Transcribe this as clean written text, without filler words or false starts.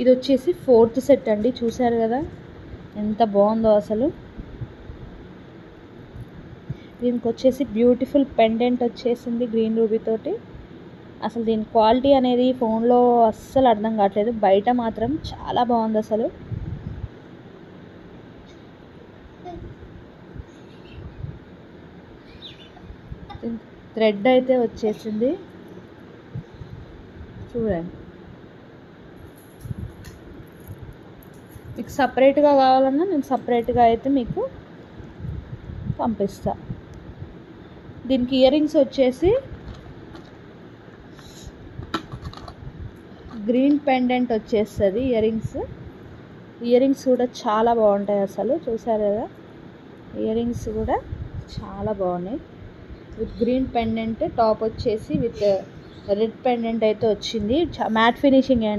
ఇది వచ్చేసి 4th set అండి. చూసారు కదా ఎంత బాగుందో అసలు. దీనికి వచ్చేసి బ్యూటిఫుల్ పెండెంట్ వచ్చేసింది గ్రీన్ రూబీ తోటి. అసలు దీని క్వాలిటీ అనేది ఫోన్లో అస్సలు అర్థం కావట్లేదు, బయట మాత్రం చాలా బాగుంది అసలు. థ్రెడ్ అయితే వచ్చేసింది చూడండి. మీకు సపరేట్గా కావాలన్నా నేను సపరేట్గా అయితే మీకు పంపిస్తా. దీనికి ఇయర్ రింగ్స్ వచ్చేసి గ్రీన్ పెండెంట్ వచ్చేస్తుంది. ఇయర్ రింగ్స్ కూడా చాలా బాగుంటాయి అసలు. చూసారు కదా ఇయర్ రింగ్స్ కూడా చాలా బాగున్నాయి. విత్ గ్రీన్ పెండెంట్, టాప్ వచ్చేసి విత్ రెడ్ పెండెంట్ అయితే వచ్చింది. మ్యాట్ ఫినిషింగ్ అండి.